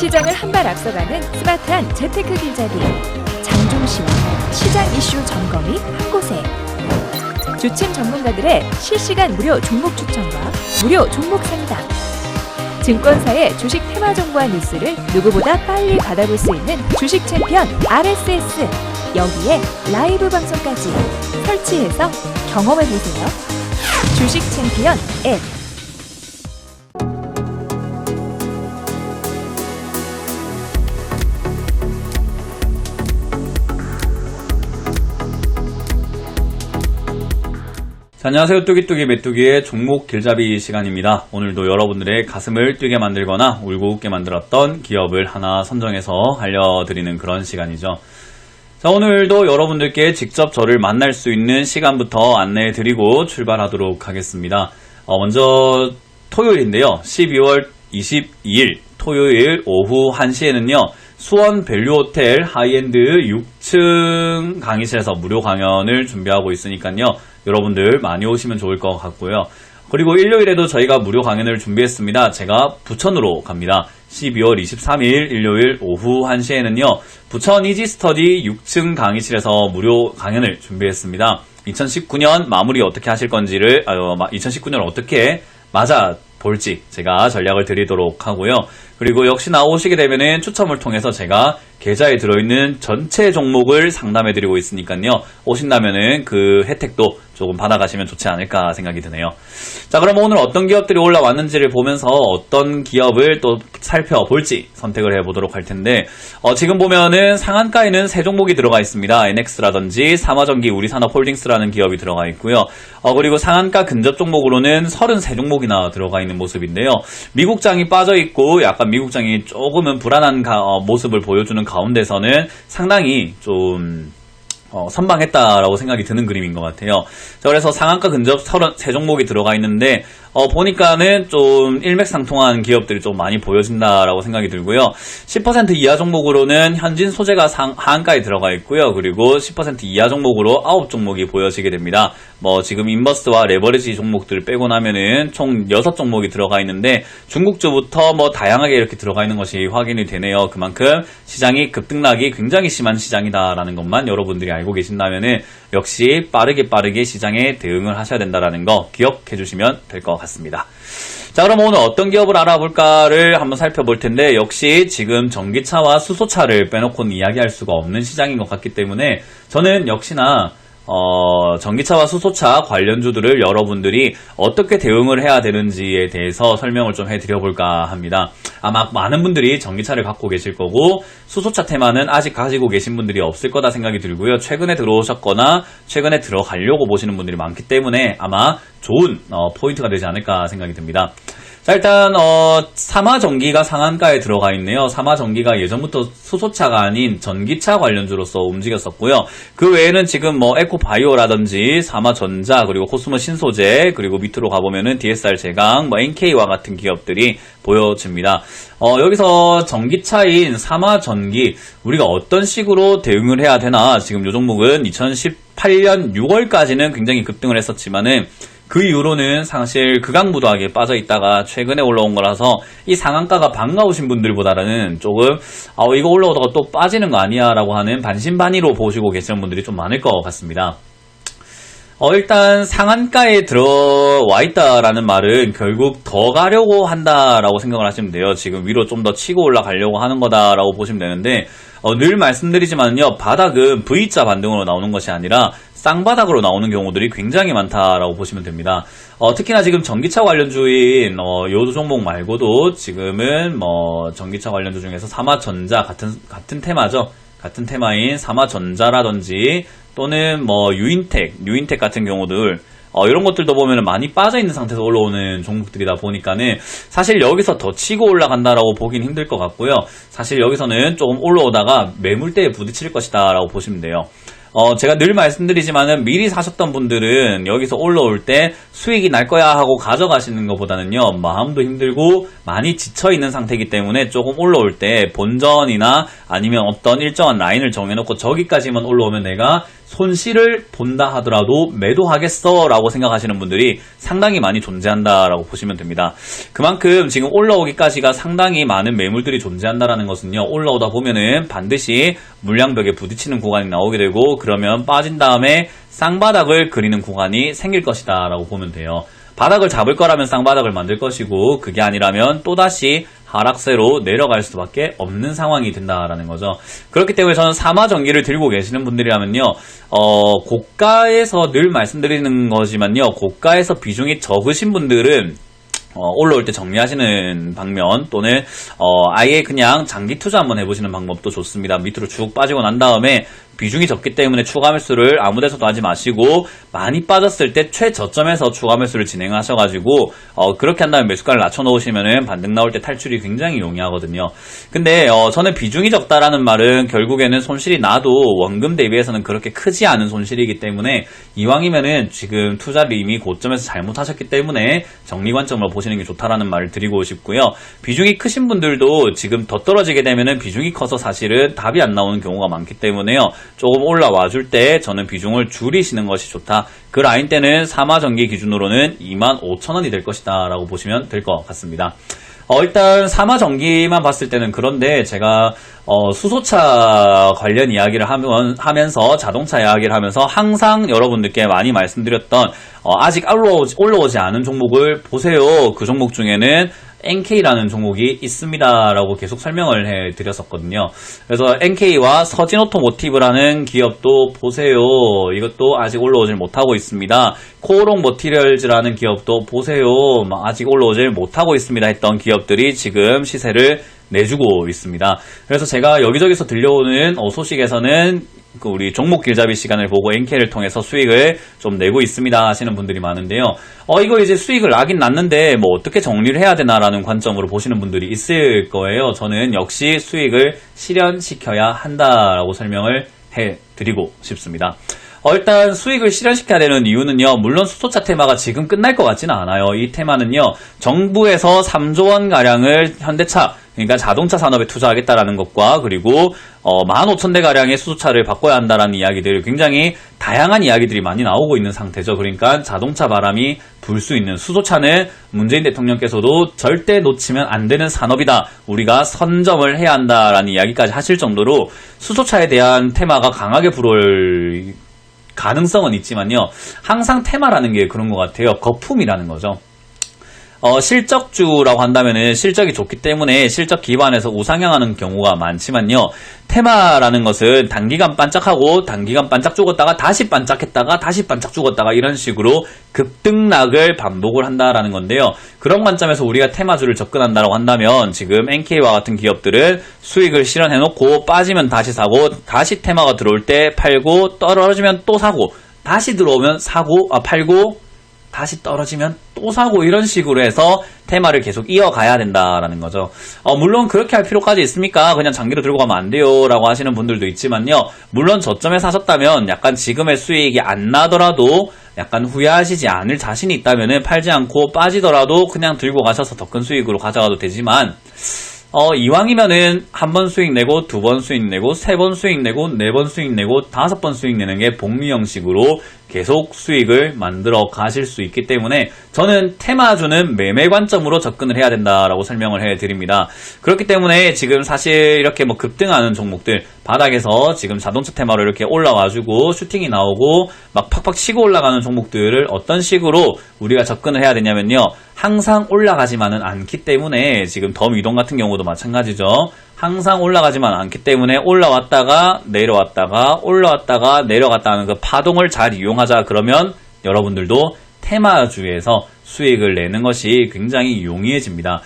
시장을 한 발 앞서가는 스마트한 재테크 길잡이 장종시와 시장 이슈 점검이 한 곳에 주침 전문가들의 실시간 무료 종목 추천과 무료 종목 상담 증권사의 주식 테마 정보와 뉴스를 누구보다 빨리 받아볼 수 있는 주식 챔피언 RSS 여기에 라이브 방송까지 설치해서 경험해보세요. 주식 챔피언 앱 자, 안녕하세요. 뚜기뚜기 메뚜기의 종목 길잡이 시간입니다. 오늘도 여러분들의 가슴을 뛰게 만들거나 울고 웃게 만들었던 기업을 하나 선정해서 알려드리는 그런 시간이죠. 자, 오늘도 여러분들께 직접 저를 만날 수 있는 시간부터 안내해드리고 출발하도록 하겠습니다. 먼저 토요일인데요. 12월 22일 토요일 오후 1시에는요. 수원 밸류호텔 하이엔드 6층 강의실에서 무료 강연을 준비하고 있으니까요. 여러분들 많이 오시면 좋을 것 같고요. 그리고 일요일에도 저희가 무료 강연을 준비했습니다. 제가 부천으로 갑니다. 12월 23일 일요일 오후 1시에는요. 부천 이지스터디 6층 강의실에서 무료 강연을 준비했습니다. 2019년 마무리 어떻게 하실 건지를 2019년을 어떻게 맞아 볼지 제가 전략을 드리도록 하고요. 그리고 역시나 오시게 되면은 추첨을 통해서 제가 계좌에 들어있는 전체 종목을 상담해드리고 있으니까요. 오신다면은 그 혜택도 조금 받아가시면 좋지 않을까 생각이 드네요. 자, 그럼 오늘 어떤 기업들이 올라왔는지를 보면서 어떤 기업을 또 살펴볼지 선택을 해보도록 할 텐데, 지금 보면은 상한가에는 세 종목이 들어가 있습니다. NX라든지 삼화전기 우리산업홀딩스라는 기업이 들어가 있고요. 그리고 상한가 근접 종목으로는 33종목이나 들어가 있는 모습인데요. 미국장이 빠져 있고 약간 미국장이 조금은 불안한 모습을 보여주는 가운데서는 상당히 좀 선방했다라고 생각이 드는 그림인 것 같아요. 자, 그래서 상한가 근접 33종목이 들어가 있는데 보니까는 좀 일맥상통한 기업들이 좀 많이 보여진다라고 생각이 들고요. 10% 이하 종목으로는 현진 소재가 하한가에 들어가 있고요. 그리고 10% 이하 종목으로 9종목이 보여지게 됩니다. 지금 인버스와 레버리지 종목들 빼고 나면은 총 6종목이 들어가 있는데 중국주부터 다양하게 이렇게 들어가 있는 것이 확인이 되네요. 그만큼 시장이 급등락이 굉장히 심한 시장이다라는 것만 여러분들이 알고 계신다면은 역시 빠르게 시장에 대응을 하셔야 된다라는 거 기억해 주시면 될 것 같습니다. 자, 그럼 오늘 어떤 기업을 알아볼까를 한번 살펴볼 텐데 역시 지금 전기차와 수소차를 빼놓고는 이야기할 수가 없는 시장인 것 같기 때문에 저는 역시나 전기차와 수소차 관련주들을 여러분들이 어떻게 대응을 해야 되는지에 대해서 설명을 좀 해드려볼까 합니다. 아마 많은 분들이 전기차를 갖고 계실 거고 수소차 테마는 아직 가지고 계신 분들이 없을 거다 생각이 들고요. 최근에 들어오셨거나 최근에 들어가려고 보시는 분들이 많기 때문에 아마 좋은 포인트가 되지 않을까 생각이 듭니다. 자, 일단 삼화전기가 상한가에 들어가 있네요. 삼화전기가 예전부터 수소차가 아닌 전기차 관련주로서 움직였었고요. 그 외에는 지금 에코바이오라든지 삼화전자 그리고 코스모 신소재 그리고 밑으로 가보면은 DSR 제강 NK와 같은 기업들이 보여집니다. 여기서 전기차인 삼화전기 우리가 어떤 식으로 대응을 해야 되나. 지금 이 종목은 2018년 6월까지는 굉장히 급등을 했었지만은 그 이후로는 사실 극악무도하게 빠져 있다가 최근에 올라온 거라서 이 상한가가 반가우신 분들보다는 조금 이거 올라오다가 또 빠지는 거 아니야 라고 하는 반신반의로 보시고 계시는 분들이 좀 많을 것 같습니다. 일단 상한가에 들어와 있다라는 말은 결국 더 가려고 한다라고 생각을 하시면 돼요. 지금 위로 좀 더 치고 올라가려고 하는 거다라고 보시면 되는데 늘 말씀드리지만요. 바닥은 V자 반등으로 나오는 것이 아니라 쌍바닥으로 나오는 경우들이 굉장히 많다라고 보시면 됩니다. 특히나 지금 전기차 관련주인 요 종목 말고도 지금은 전기차 관련주 중에서 삼화전자 같은 테마죠. 같은 테마인 삼화전자라든지 또는 유인텍 같은 경우들 이런 것들도 보면 많이 빠져있는 상태에서 올라오는 종목들이다 보니까는 사실 여기서 더 치고 올라간다라고 보긴 힘들 것 같고요. 사실 여기서는 조금 올라오다가 매물대에 부딪힐 것이다 라고 보시면 돼요. 제가 늘 말씀드리지만은 미리 사셨던 분들은 여기서 올라올 때 수익이 날 거야 하고 가져가시는 것보다는요, 마음도 힘들고 많이 지쳐있는 상태이기 때문에 조금 올라올 때 본전이나 아니면 어떤 일정한 라인을 정해놓고 저기까지만 올라오면 내가 손실을 본다 하더라도 매도하겠어 라고 생각하시는 분들이 상당히 많이 존재한다라고 보시면 됩니다. 그만큼 지금 올라오기까지가 상당히 많은 매물들이 존재한다라는 것은요, 올라오다 보면은 반드시 물량벽에 부딪히는 구간이 나오게 되고, 그러면 빠진 다음에 쌍바닥을 그리는 구간이 생길 것이다 라고 보면 돼요. 바닥을 잡을 거라면 쌍바닥을 만들 것이고, 그게 아니라면 또다시 하락세로 내려갈 수밖에 없는 상황이 된다라는 거죠. 그렇기 때문에 저는 사마전기를 들고 계시는 분들이라면요, 고가에서 늘 말씀드리는 거지만요, 고가에서 비중이 적으신 분들은 올라올 때 정리하시는 방면, 또는 아예 그냥 장기 투자 한번 해보시는 방법도 좋습니다. 밑으로 쭉 빠지고 난 다음에 비중이 적기 때문에 추가 매수를 아무 데서도 하지 마시고, 많이 빠졌을 때 최저점에서 추가 매수를 진행하셔가지고 그렇게 한 다음에 매수가를 낮춰놓으시면은 반등 나올 때 탈출이 굉장히 용이하거든요. 근데 저는 비중이 적다라는 말은 결국에는 손실이 나도 원금 대비해서는 그렇게 크지 않은 손실이기 때문에, 이왕이면은 지금 투자를 이미 고점에서 잘못하셨기 때문에 정리 관점으로 보시는 게 좋다라는 말을 드리고 싶고요. 비중이 크신 분들도 지금 더 떨어지게 되면은 비중이 커서 사실은 답이 안 나오는 경우가 많기 때문에요, 조금 올라와 줄 때 저는 비중을 줄이시는 것이 좋다. 그 라인 때는 사마전기 기준으로는 25,000원이 될 것이다 라고 보시면 될 것 같습니다. 일단 사마전기만 봤을 때는 그런데, 제가 수소차 관련 이야기를 하면서 자동차 이야기를 하면서 항상 여러분들께 많이 말씀드렸던, 아직 올라오지 않은 종목을 보세요. 그 종목 중에는 NK라는 종목이 있습니다 라고 계속 설명을 해드렸었거든요. 그래서 NK와 서진오토모티브라는 기업도 보세요. 이것도 아직 올라오질 못하고 있습니다. 코오롱 머티리얼즈라는 기업도 보세요. 아직 올라오질 못하고 있습니다 했던 기업들이 지금 시세를 내주고 있습니다. 그래서 제가 여기저기서 들려오는 소식에서는 우리 종목 길잡이 시간을 보고 NK를 통해서 수익을 좀 내고 있습니다 하시는 분들이 많은데요. 이거 이제 수익을 나긴 났는데 뭐 어떻게 정리를 해야 되나라는 관점으로 보시는 분들이 있을 거예요. 저는 역시 수익을 실현시켜야 한다라고 설명을 해드리고 싶습니다. 일단 수익을 실현시켜야 되는 이유는요, 물론 수소차 테마가 지금 끝날 것 같지는 않아요. 이 테마는요, 정부에서 3조 원 가량을 현대차, 그러니까 자동차 산업에 투자하겠다라는 것과, 그리고 15,000대 가량의 수소차를 바꿔야 한다라는 이야기들, 굉장히 다양한 이야기들이 많이 나오고 있는 상태죠. 그러니까 자동차 바람이 불 수 있는, 수소차는 문재인 대통령께서도 절대 놓치면 안 되는 산업이다, 우리가 선점을 해야 한다라는 이야기까지 하실 정도로 수소차에 대한 테마가 강하게 불어올 가능성은 있지만요, 항상 테마라는 게 그런 것 같아요. 거품이라는 거죠. 실적주라고 한다면은 실적이 좋기 때문에 실적 기반에서 우상향하는 경우가 많지만요, 테마라는 것은 단기간 반짝하고 단기간 반짝 죽었다가 다시 반짝했다가 다시 반짝 죽었다가 이런 식으로 급등락을 반복을 한다라는 건데요. 그런 관점에서 우리가 테마주를 접근한다고 한다면, 지금 NK와 같은 기업들은 수익을 실현해놓고 빠지면 다시 사고, 다시 테마가 들어올 때 팔고, 떨어지면 또 사고, 다시 들어오면 사고, 팔고, 다시 떨어지면 또 사고, 이런 식으로 해서 테마를 계속 이어가야 된다라는 거죠. 물론 그렇게 할 필요까지 있습니까? 그냥 장기로 들고 가면 안 돼요 라고 하시는 분들도 있지만요, 물론 저점에 사셨다면 약간 지금의 수익이 안 나더라도 약간 후회하시지 않을 자신이 있다면 팔지 않고 빠지더라도 그냥 들고 가셔서 더 큰 수익으로 가져가도 되지만, 이왕이면은 한 번 수익 내고, 두 번 수익 내고, 세 번 수익 내고, 네 번 수익 내고, 5번 수익 내는 게 복리 형식으로 계속 수익을 만들어 가실 수 있기 때문에, 저는 테마주는 매매 관점으로 접근을 해야 된다라고 설명을 해드립니다. 그렇기 때문에 지금 사실 이렇게 뭐 급등하는 종목들, 바닥에서 지금 자동차 테마로 이렇게 올라와주고 슈팅이 나오고 막 팍팍 치고 올라가는 종목들을 어떤 식으로 우리가 접근을 해야 되냐면요, 항상 올라가지만은 않기 때문에, 지금 덤 이동 같은 경우도 마찬가지죠. 항상 올라가지만 않기 때문에 올라왔다가 내려왔다가 올라왔다가 내려갔다 하는 그 파동을 잘 이용하자. 그러면 여러분들도 테마주에서 수익을 내는 것이 굉장히 용이해집니다.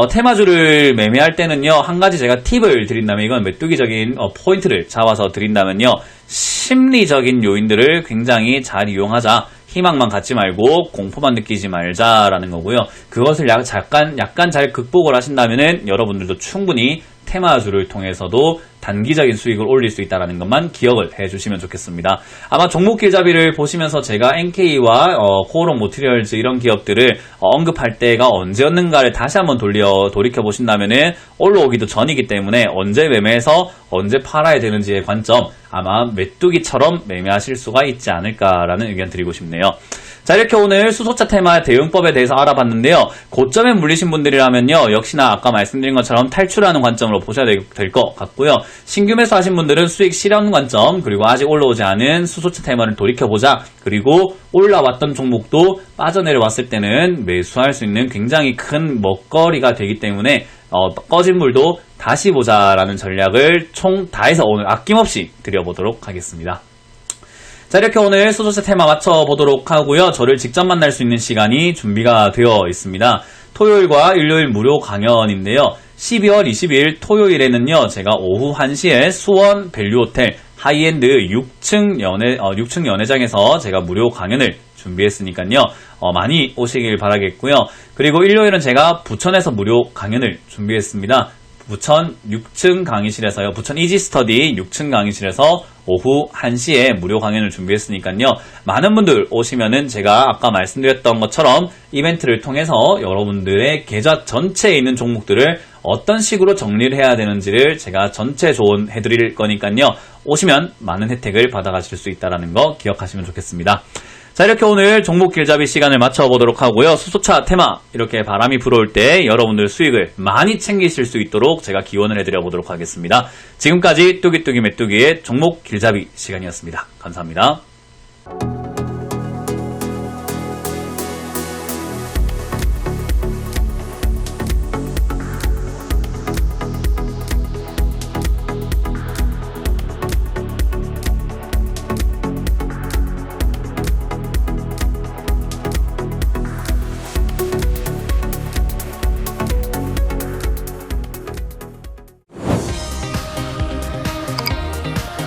테마주를 매매할 때는요, 한 가지 제가 팁을 드린다면, 이건 메뚜기적인 포인트를 잡아서 드린다면요, 심리적인 요인들을 굉장히 잘 이용하자. 희망만 갖지 말고 공포만 느끼지 말자라는 거고요. 그것을 약간 잘 극복을 하신다면은 여러분들도 충분히 테마주를 통해서도 단기적인 수익을 올릴 수 있다는 것만 기억을 해주시면 좋겠습니다. 아마 종목 길잡이를 보시면서 제가 NK와 코오롱 모티리얼즈 이런 기업들을 언급할 때가 언제였는가를 다시 한번 돌이켜보신다면은 올라오기도 전이기 때문에 언제 매매해서 언제 팔아야 되는지의 관점, 아마 메뚜기처럼 매매하실 수가 있지 않을까라는 의견 드리고 싶네요. 자, 이렇게 오늘 수소차 테마 대응법에 대해서 알아봤는데요. 고점에 물리신 분들이라면요, 역시나 아까 말씀드린 것처럼 탈출하는 관점으로 보셔야 될 것 같고요. 신규 매수하신 분들은 수익 실현 관점, 그리고 아직 올라오지 않은 수소차 테마를 돌이켜보자, 그리고 올라왔던 종목도 빠져내려왔을 때는 매수할 수 있는 굉장히 큰 먹거리가 되기 때문에 꺼진 물도 다시 보자라는 전략을 총 다해서 오늘 아낌없이 드려보도록 하겠습니다. 자, 이렇게 오늘 수소차 테마 맞춰보도록 하고요. 저를 직접 만날 수 있는 시간이 준비가 되어 있습니다. 토요일과 일요일 무료 강연인데요. 12월 20일 토요일에는요, 제가 오후 1시에 수원 밸류호텔 하이엔드 6층 연회장에서 제가 무료 강연을 준비했으니까요. 많이 오시길 바라겠고요. 그리고 일요일은 제가 부천에서 무료 강연을 준비했습니다. 부천 6층 강의실에서요. 부천 이지스터디 6층 강의실에서 오후 1시에 무료 강연을 준비했으니까요. 많은 분들 오시면은 제가 아까 말씀드렸던 것처럼 이벤트를 통해서 여러분들의 계좌 전체에 있는 종목들을 어떤 식으로 정리를 해야 되는지를 제가 전체 조언해드릴 거니까요. 오시면 많은 혜택을 받아가실 수 있다는 거 기억하시면 좋겠습니다. 자, 이렇게 오늘 종목 길잡이 시간을 맞춰보도록 하고요. 수소차 테마 이렇게 바람이 불어올 때 여러분들 수익을 많이 챙기실 수 있도록 제가 기원을 해드려보도록 하겠습니다. 지금까지 뚜기뚜기 메뚜기의 종목 길잡이 시간이었습니다. 감사합니다.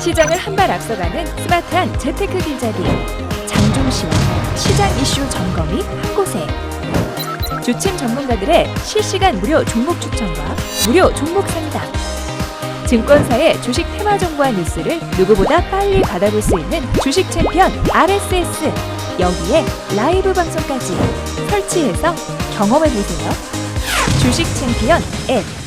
시장을 한 발 앞서가는 스마트한 재테크 길잡이 장종시와 시장 이슈 점검이 한 곳에 주침 전문가들의 실시간 무료 종목 추천과 무료 종목 상담, 증권사의 주식 테마 정보와 뉴스를 누구보다 빨리 받아볼 수 있는 주식 챔피언 RSS, 여기에 라이브 방송까지 설치해서 경험해보세요. 주식 챔피언 앱